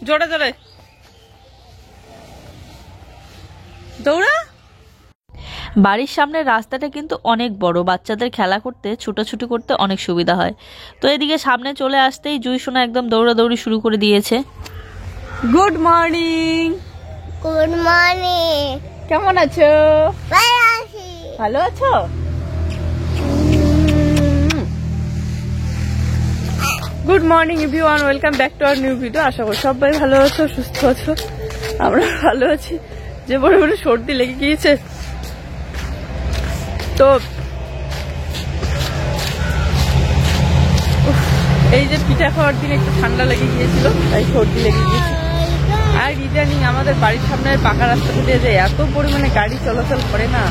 জোরে জোরে দৌড়া। বাড়ির সামনের রাস্তাটা কিন্তু অনেক বড়, বাচ্চাদের খেলা করতে ছুটাছুটি করতে অনেক সুবিধা হয়। তো এদিকে সামনে চলে আসতেই জুই সোনা একদম দৌড়াদৌড়ি শুরু করে দিয়েছে। Good morning. Good morning. কেমন আছো? ভালো আছি। ভালো আছো? Good morning everyone, welcome back to our new video. আশা করি সবাই ভালো আছো, সুস্থ আছো। আমরা ভালো আছি। যে বড় বড় সর্দি লেগে গিয়েছে, তো এই যে পিঠা খাওয়ার দিন একটু ঠান্ডা লেগে গিয়েছিল, তাই সর্দি লেগে গিয়েছে। আর ইদানিং আমাদের বাড়ির সামনের পাকা রাস্তাটা দিয়ে যে এত পরিমাণে গাড়ি চলাচল করে না,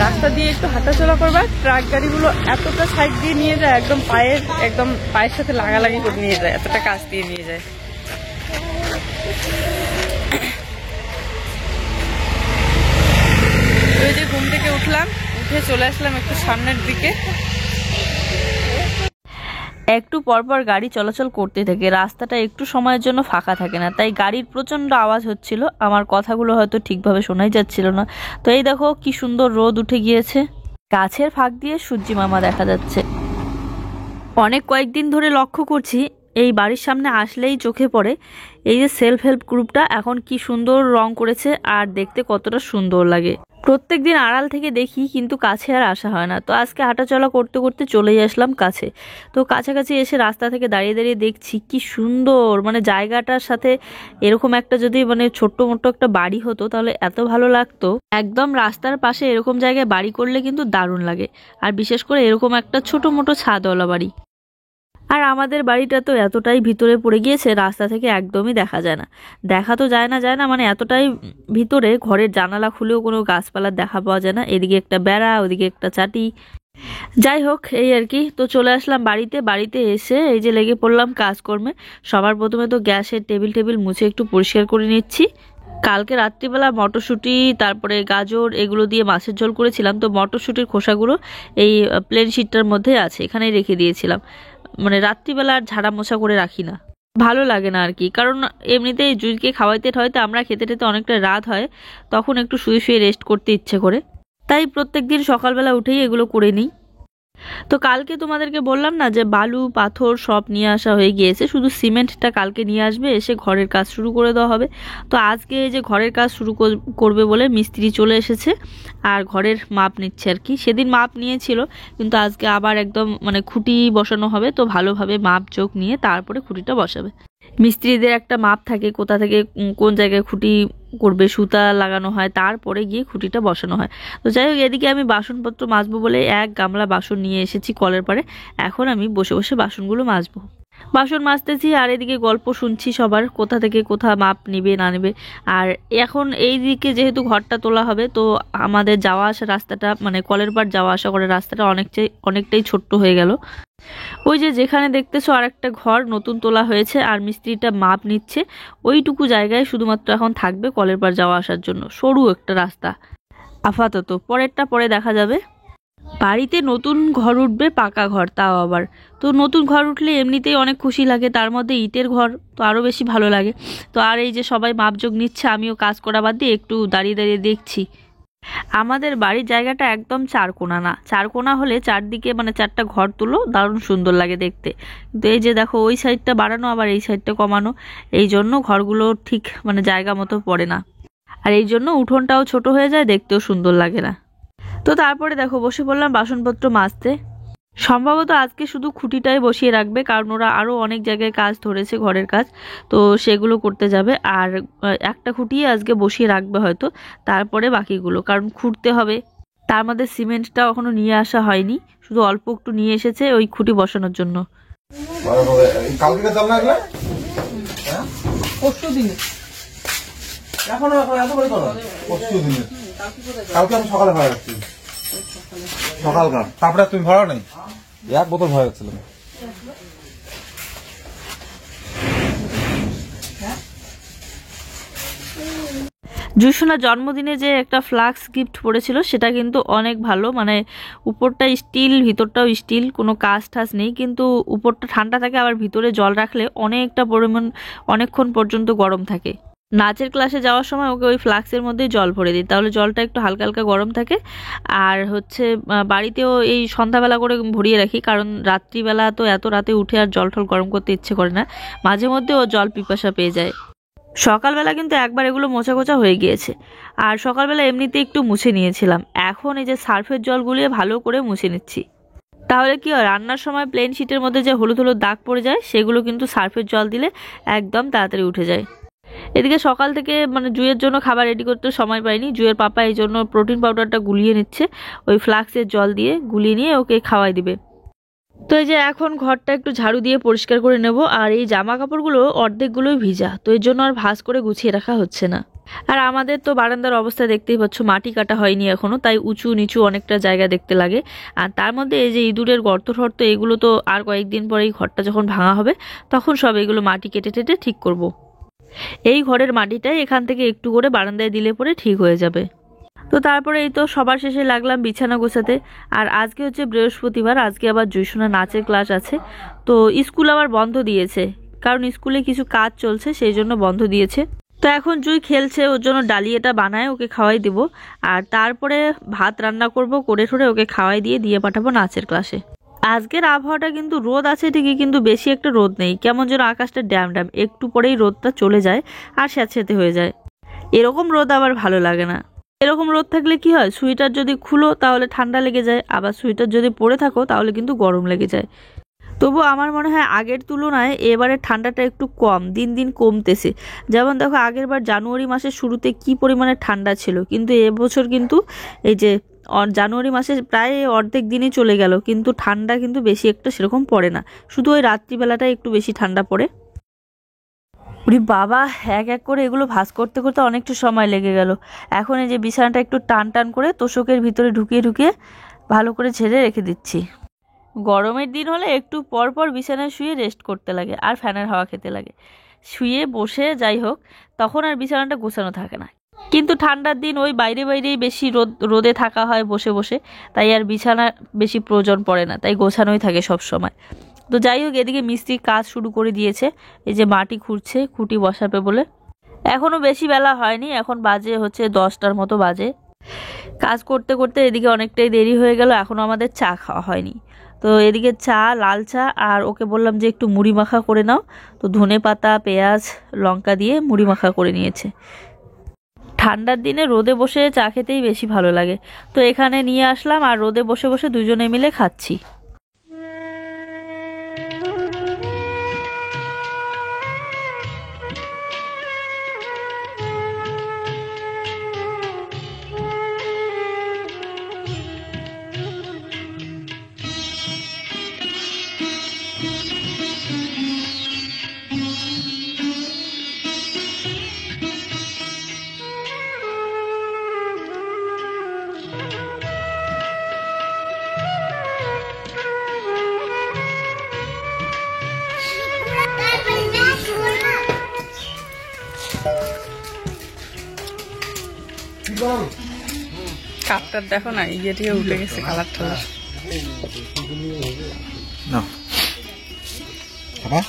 রাস্তা দিয়ে একটু হাঁটাচলা করবা, ট্রাক গাড়িগুলো এতটা সাইড দিয়ে নিয়ে যায়, একদম পায়ের সাথে লাগালাগি করে নিয়ে যায়, এতটা কাছ দিয়ে নিয়ে যায়। ওই যে ঘুম থেকে উঠলাম, উঠে চলে আসলাম একটু সামনের দিকে। একটু পরপর গাড়ি চলাচল করতে থাকে, রাস্তাটা একটু সময়ের জন্য ফাঁকা থাকে না, তাই গাড়ির প্রচন্ড আওয়াজ হচ্ছিল, আমার কথাগুলো হয়তো ঠিকভাবে শোনাই যাচ্ছিল না। তো এই দেখো কি সুন্দর রোদ উঠে গিয়েছে, গাছের ফাঁক দিয়ে সূর্যি মামা দেখা যাচ্ছে। অনেক কয়েকদিন ধরে লক্ষ্য করছি, এই বাড়ির সামনে আসলেই চোখে পড়ে এই যে সেলফ হেল্প গ্রুপটা এখন কি সুন্দর রং করেছে, আর দেখতে কতটা সুন্দর লাগে। প্রত্যেকদিন আড়াল থেকে দেখি, কিন্তু কাছে আর আসা হয় না। তো আজকে হাঁটাচলা করতে করতে চলেই আসলাম কাছে। তো কাছাকাছি এসে রাস্তা থেকে দাঁড়িয়ে দাঁড়িয়ে দেখছি কি সুন্দর, মানে জায়গাটার সাথে এরকম একটা যদি মানে ছোট্ট মোট্ট একটা বাড়ি হতো তাহলে এত ভালো লাগতো। একদম রাস্তার পাশে এরকম জায়গায় বাড়ি করলে কিন্তু দারুণ লাগে, আর বিশেষ করে এরকম একটা ছোট মোটো ছাদওয়ালা বাড়ি। আর আমাদের বাড়িটা তো এতটাই ভিতরে পড়ে গিয়েছে, রাস্তা থেকে একদমই দেখা যায় না। দেখা তো যায় না মানে এতটাই ভিতরে, ঘরের জানালা খুলেও কোনো গাছপালার দেখা পাওয়া যায় না। এদিকে একটা বেড়া, ওদিকে একটা চাটি। যাই হোক, এই আর কি। তো চলে আসলাম বাড়িতে এসে এই যে লেগে পড়লাম কাজকর্মে। সবার প্রথমে তো গ্যাসের টেবিল মুছে একটু পরিষ্কার করে নিচ্ছি। কালকে রাত্রিবেলা মটরশুঁটি, তারপরে গাজর এগুলো দিয়ে মাছের ঝোল করেছিলাম। তো মটরশুঁটির খোসাগুলো এই প্লেন শিটটার মধ্যে আছে, এখানেই রেখে দিয়েছিলাম। মানে রাত্রিবেলা আর ঝাড়া মোছা করে রাখি না, ভালো লাগে না আর কি। কারণ এমনিতেই জুইকে খাওয়াইতে ঠাওয়াইতে আমরা খেতে টেতে অনেকটা রাত হয়, তখন একটু শুয়ে শুয়ে রেস্ট করতে ইচ্ছে করে, তাই প্রত্যেকদিন সকালবেলা উঠেই এগুলো করে নিই। তো কালকে তোমাদেরকে বললাম না যে বালু পাথর সব নিয়ে আসা হয়ে গিয়েছে, শুধু সিমেন্টটা কালকে নিয়ে আসবে, এসে ঘরের কাজ শুরু করে দেওয়া হবে। তো আজকে এই যে ঘরের কাজ শুরু করবে বলে মিস্ত্রি চলে এসেছে, আর ঘরের মাপ নিচ্ছে আর কি। সেদিন মাপ নিয়েছিল, কিন্তু আজকে আবার একদম মানে খুঁটি বসানো হবে, তো ভালোভাবে মাপ যোগ নিয়ে তারপরে খুঁটিটা বসাবে। মিস্ত্রিদের একটা মাপ থাকে, কোথা থেকে কোন জায়গায় খুঁটি করবে, সুতা লাগানো হয়, তারপরে গিয়ে খুঁটিটা বসানো হয়। তো যাই হোক, এদিকে আমি বাসনপত্র মাজবো বলে এক গামলা বাসন নিয়ে এসেছি কলের পাড়ে। এখন আমি বসে বসে বাসনগুলো মাজবো। বাসন মাজতেছি আর এদিকে গল্প শুনছি সবার, কোথা থেকে কোথা মাপ নিবে না নেবে। আর এখন এই দিকে যেহেতু ঘরটা তোলা হবে, তো আমাদের যাওয়া আসা রাস্তাটা মানে কলের পাড় যাওয়া আসা করে রাস্তাটা অনেকটাই ছোট্ট হয়ে গেল। ওই যে যেখানে দেখতেছো আর একটা ঘর নতুন তোলা হয়েছে, আর মিস্ত্রিটা মাপ নিচ্ছে, ওইটুকু জায়গায় শুধুমাত্র এখন থাকবে কলের পাড় যাওয়া আসার জন্য সরু একটা রাস্তা আপাতত, পরেরটা পরে দেখা যাবে। বাড়িতে নতুন ঘর উঠবে, পাকা ঘর তাও আবার। তো নতুন ঘর উঠলে এমনিতেই অনেক খুশি লাগে, তার মধ্যে ইটের ঘর তো আরও বেশি ভালো লাগে। তো আর এই যে সবাই মাপযোগ নিচ্ছে, আমিও কাজ করা বাদ দিয়ে একটু দাঁড়িয়ে দাঁড়িয়ে দেখছি। আমাদের বাড়ির জায়গাটা একদম চারকোনা না, চারকোনা হলে চারদিকে মানে চারটা ঘর তুলো দারুণ সুন্দর লাগে দেখতে। কিন্তু এই যে দেখো, ওই সাইডটা বাড়ানো আবার এই সাইডটা কমানো, এই জন্য ঘরগুলো ঠিক মানে জায়গা মতো পড়ে না, আর এই জন্য উঠোনটাও ছোট হয়ে যায়, দেখতেও সুন্দর লাগে না। তো তারপরে দেখো বসে পড়লাম বাসনপত্র মাজতে। সম্ভবত আজকে শুধু খুঁটিটাই বসিয়ে রাখবে, কারণ ওরা আরও অনেক জায়গায় কাজ ধরেছে, ঘরের কাজ, তো সেগুলো করতে যাবে। আর একটা খুঁটি আজকে বসিয়ে রাখবে হয়তো, তারপরে বাকিগুলো, কারণ খুঁড়তে হবে। তার মধ্যে সিমেন্টটা এখনো নিয়ে আসা হয়নি, শুধু অল্প একটু নিয়ে এসেছে ওই খুঁটি বসানোর জন্য। সকালকার তারপরে তুমি ভরা নেই, এক বোতল ভরা যাচ্ছিলাম। জুসোনার জন্মদিনে যে একটা ফ্লাক্স গিফট পড়েছিল সেটা কিন্তু অনেক ভালো, মানে উপরটা স্টিল ভিতরটাও স্টিল, কোনো কাজ টাজ নেই, কিন্তু উপরটা ঠান্ডা থাকে, আবার ভিতরে জল রাখলে অনেকটা পরিমাণ অনেকক্ষণ পর্যন্ত গরম থাকে। নাচের ক্লাসে যাওয়ার সময় ওকে ওই ফ্লাক্সের মধ্যেই জল ভরে দিই, তাহলে জলটা একটু হালকা হালকা গরম থাকে। আর হচ্ছে বাড়িতেও এই সন্ধ্যাবেলা করে ভরিয়ে রাখি, কারণ রাত্রিবেলা তো এত রাতে উঠে আর জল টল গরম করতে ইচ্ছে করে না, মাঝে মধ্যে ও জল পিপাসা পেয়ে যায়। সকালবেলা কিন্তু একবার এগুলো মোছা কোচা হয়ে গিয়েছে, আর সকালবেলা এমনিতে একটু মুছে নিয়েছিলাম, এখন এই যে সার্ফের জল গুলিয়ে ভালো করে মুছে নিচ্ছি। তাহলে কি হয়, রান্নার সময় প্লেন শিটের মধ্যে যে হলুদ হলুদ দাগ পড়ে যায় সেগুলো কিন্তু সার্ফের জল দিলে একদম তাড়াতাড়ি উঠে যায়। এদিকে সকাল থেকে মানে জুয়ের জন্য খাবার রেডি করতে সময় পাইনি, জুয়ের পাপা এই জন্য প্রোটিন পাউডারটা গুলিয়ে নিচ্ছে, ওই ফ্লাক্সের জল দিয়ে গুলিয়ে নিয়ে ওকে খাওয়াই দিবে। তো এই যে এখন ঘরটা একটু ঝাড়ু দিয়ে পরিষ্কার করে নেব, আর এই জামা কাপড়গুলো অর্ধেকগুলোই ভিজা, তো এর জন্য আর ভাঁজ করে গুছিয়ে রাখা হচ্ছে না। আর আমাদের তো বারান্দার অবস্থা দেখতেই পাচ্ছ, মাটি কাটা হয়নি এখনো, তাই উঁচু নিচু অনেকটা জায়গা দেখতে লাগে। আর তার মধ্যে এই যে ইঁদুরের গর্ত ঠর্ত, এগুলো তো আর কয়েকদিন পরে এই ঘরটা যখন ভাঙা হবে তখন সব এগুলো মাটি কেটে টেটে ঠিক করব। এই ঘরের মাটিটাই এখান থেকে একটু করে বারান্দায় দিলে পরে ঠিক হয়ে যাবে। তো তারপরে এই তো সবার শেষে লাগলাম বিছানা গোছাতে। আর আজকে হচ্ছে বৃহস্পতিবার, আজকে আবার জুসোনা নাচের ক্লাস আছে, তো স্কুল আবার বন্ধ দিয়েছে, কারণ স্কুলে কিছু কাজ চলছে সেই জন্য বন্ধ দিয়েছে। তো এখন জুই খেলছে, ওর জন্য ডালিয়াটা বানায় ওকে খাওয়াই দিব, আর তারপরে ভাত রান্না করব, করে ঠোরে ওকে খাওয়াই দিয়ে দিয়ে পাঠাবো নাচের ক্লাসে। আজকের আবহাওয়াটা কিন্তু রোদ আছে ঠিকই, কিন্তু বেশি একটা রোদ নেই, কেমন যেন আকাশটা ড্যাম ড্যাম, একটু পরেই রোদটা চলে যায় আর স্যাঁতস্যাঁতে হয়ে যায়। এরকম রোদ আবার ভালো লাগে না। এরকম রোদ থাকলে কি হয়, সোয়েটার যদি খুলো তাহলে ঠান্ডা লেগে যায়, আবার সোয়েটার যদি পরে থাকো তাহলে কিন্তু গরম লেগে যায়। তবু আমার মনে হয় আগের তুলনায় এবারে ঠান্ডাটা একটু কম, দিন দিন কমতেছে। যেমন দেখো আগের বার জানুয়ারি মাসের শুরুতে কি পরিমাণে ঠান্ডা ছিল, কিন্তু এবছর কিন্তু এই যে জানুয়ারি মাসে প্রায় অর্ধেক দিনই চলে গেল, কিন্তু ঠান্ডা কিন্তু বেশি একটা সেরকম পড়ে না, শুধু ওই রাত্রিবেলাটাই একটু বেশি ঠান্ডা পড়ে। ওরে বাবা, এক এক করে এগুলো ভাঁজ করতে করতে অনেকটা সময় লেগে গেল। এখন এই যে বিছানাটা একটু টান টান করে তোষকের ভিতরে ঢুকিয়ে ঢুকিয়ে ভালো করে ঝেড়ে রেখে দিচ্ছি। গরমের দিন হলে একটু পর পর বিছানায় শুয়ে রেস্ট করতে লাগে আর ফ্যানের হাওয়া খেতে লাগে, শুয়ে বসে যাই হোক, তখন আর বিছানাটা গোছানো থাকে না। কিন্তু ঠান্ডার দিন ওই বাইরে বাইরেই বেশি রোদে থাকা হয় বসে বসে, তাই আর বিছানা বেশি প্রয়োজন পড়ে না, তাই গোছানোই থাকে সব সময়। তো যাই হোক, এদিকে মিস্ত্রি কাজ শুরু করে দিয়েছে, এই যে মাটি খুঁড়ছে খুঁটি বসাবে বলে। এখনো বেশি বেলা হয়নি, এখন বাজে হচ্ছে 10টার মতো বাজে। কাজ করতে করতে এদিকে অনেকটাই দেরি হয়ে গেল, এখনো আমাদের চা খাওয়া হয়নি। তো এদিকে চা, লাল চা, আর ওকে বললাম যে একটু মুড়ি মাখা করে নাও, তো ধনে পাতা পেঁয়াজ লঙ্কা দিয়ে মুড়ি মাখা করে নিয়েছে। ঠান্ডার দিনে রোদে বসে চা খেতেই বেশি ভালো লাগে, তো এখানে নিয়ে আসলাম আর রোদে বসে বসে দুজনে মিলে খাচ্ছি। কাপটার দেখো না, ইয়ে দিয়ে উঠে গেছে কালার টালার। না বাবা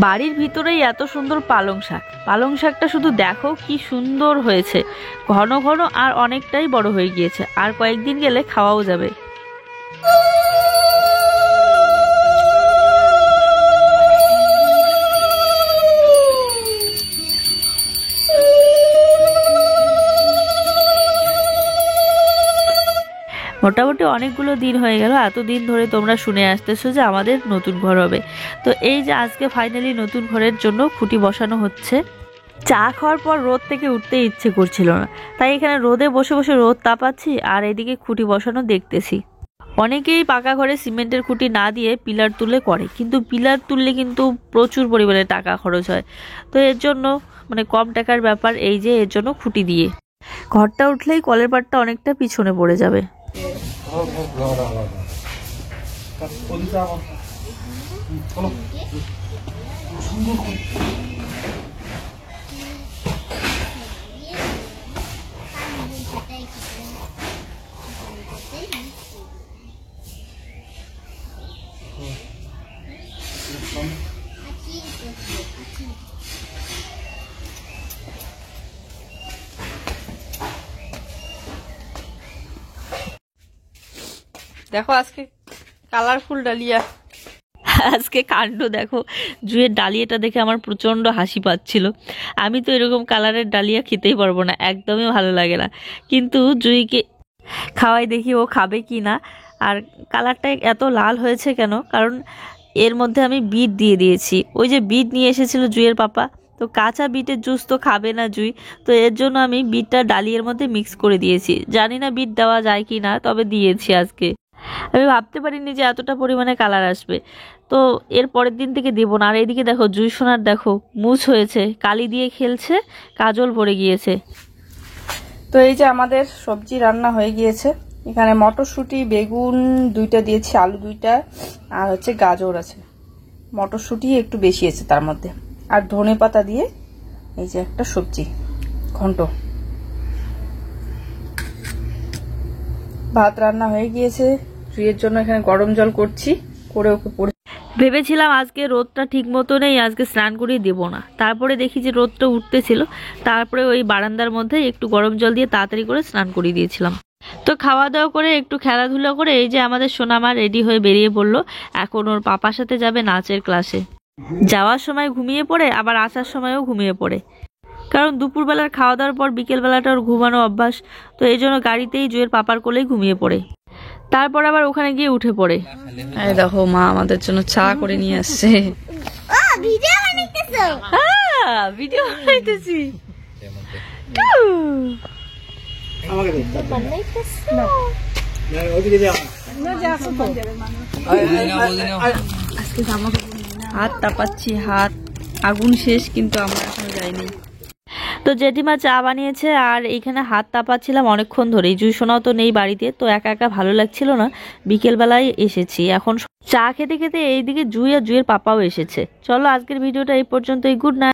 বাড়ির ভিতরেই এত সুন্দর পালং শাক, পালং শাকটা শুধু দেখো কি সুন্দর হয়েছে, ঘন ঘন আর অনেকটাই বড় হয়ে গিয়েছে, আর কয়েকদিন গেলে খাওয়াও যাবে। মোটামুটি অনেকগুলো দিন হয়ে গেল, এতদিন ধরে তোমরা শুনে আসতেছো যে আমাদের নতুন ঘর হবে, তো এই যে আজকে ফাইনালি নতুন ঘরের জন্য খুঁটি বসানো হচ্ছে। চা খাওয়ার পর রোদ থেকে উঠতে ইচ্ছে করছিল না, তাই এখানে রোদে বসে বসে রোদ তাপাচ্ছি আর এদিকে খুঁটি বসানো দেখতেছি। অনেকেই পাকা ঘরে সিমেন্টের খুঁটি না দিয়ে পিলার তুলে করে, কিন্তু পিলার তুললে কিন্তু প্রচুর পরিমাণে টাকা খরচ হয়। তো এর জন্য মানে কম টাকার ব্যাপার, এই যে এর জন্য খুঁটি দিয়ে। ঘরটা উঠলেই কলের পাড়টা অনেকটা পিছনে পড়ে যাবে। দেখো আজকে কালারফুল ডালিয়া। আজকে কাণ্ড দেখো, জুঁয়ের ডালিয়াটা দেখে আমার প্রচণ্ড হাসি পাচ্ছিল। আমি তো এরকম কালারের ডালিয়া খেতেই পারবো না, একদমই ভালো লাগে না, কিন্তু জুঁইকে খাওয়াই দেখি ও খাবে কি না। আর কালারটা এত লাল হয়েছে কেন, কারণ এর মধ্যে আমি বিট দিয়ে দিয়েছি। ওই যে বিট নিয়ে এসেছিল জুঁয়ের পাপা, তো কাঁচা বিটের জুস তো খাবে না জুঁই, তো এর জন্য আমি বিটটা ডালিয়ার মধ্যে মিক্স করে দিয়েছি। জানি না বিট দেওয়া যায় কি না, তবে দিয়েছি আজকে। আমি ভাবতে পারিনি যে এতটা পরিমাণে কালার আসবে, তো এর পরের দিন থেকে দেবো না। আর এইদিকে দেখো জুঁই সোনার দেখো মুছ হয়েছে, কালি দিয়ে খেলছে, কাজল পড়ে গিয়েছে। তো এই যে আমাদের সবজি রান্না হয়ে গিয়েছে। এখানে মটরশুঁটি, বেগুন 2টা দিয়েছি, আলু 2টা, আর হচ্ছে গাজর আছে। মটরশুঁটি একটু বেশি আছে তার মধ্যে, আর ধনেপাতা দিয়ে এই যে একটা সবজি ঘন্ট। ভাত রান্না হয়ে গিয়েছে। জুঁইয়ের জন্য এখানে গরম জল করছি, করে ওকে পড়ে। ভেবেছিলাম আজকে রোদটা ঠিক মতো নেই, আজকে স্নান করিয়ে দেবো না। তারপরে দেখি যে রোদটা উঠতেছিল, তারপরে ওই বারান্দার মধ্যে একটু গরম জল দিয়ে তাড়াতাড়ি করে স্নান করিয়ে দিয়েছিলাম। তো খাওয়া দাওয়া করে একটু খেলাধুলা করে এই যে আমাদের সোনামা রেডি হয়ে বেরিয়ে পড়লো। এখন ওর পাপার সাথে যাবে নাচের ক্লাসে। যাওয়ার সময় ঘুমিয়ে পড়ে, আবার আসার সময়ও ঘুমিয়ে পড়ে, কারণ দুপুরবেলার খাওয়া দাওয়ার পর বিকেলবেলাটা ওর ঘুমানো অভ্যাস। তো এই জন্য গাড়িতেই জুঁয়ের পাপার কোলেই ঘুমিয়ে পড়ে, তারপর আবার ওখানে গিয়ে উঠে পড়ে। এই দেখো মা আমাদের জন্য চা করে নিয়ে আসছে। ও ভিডিও বানাইতেছো? ভিডিও বানাইতেছি। আমাকে দে। বানাইতেছো? না, ওদিকে যা। হাত তাপাচ্ছি, হাত আগুন শেষ, কিন্তু আমরা এখনো যাইনি। তো জেঠিমা চা বানিয়েছে আর এখানে হাত তাপাচ্ছিলাম অনেকক্ষণ ধরেই। জুঁই সোনাও তো নেই বাড়িতে, তো একা একা ভালো লাগছিল না, বিকেলবেলায় এসেছি। এখন চা খেতে খেতে এইদিকে জুঁই আর জুঁইয়ের পাপাও এসেছে। চলো আজকের ভিডিওটা এই পর্যন্তই। Good night.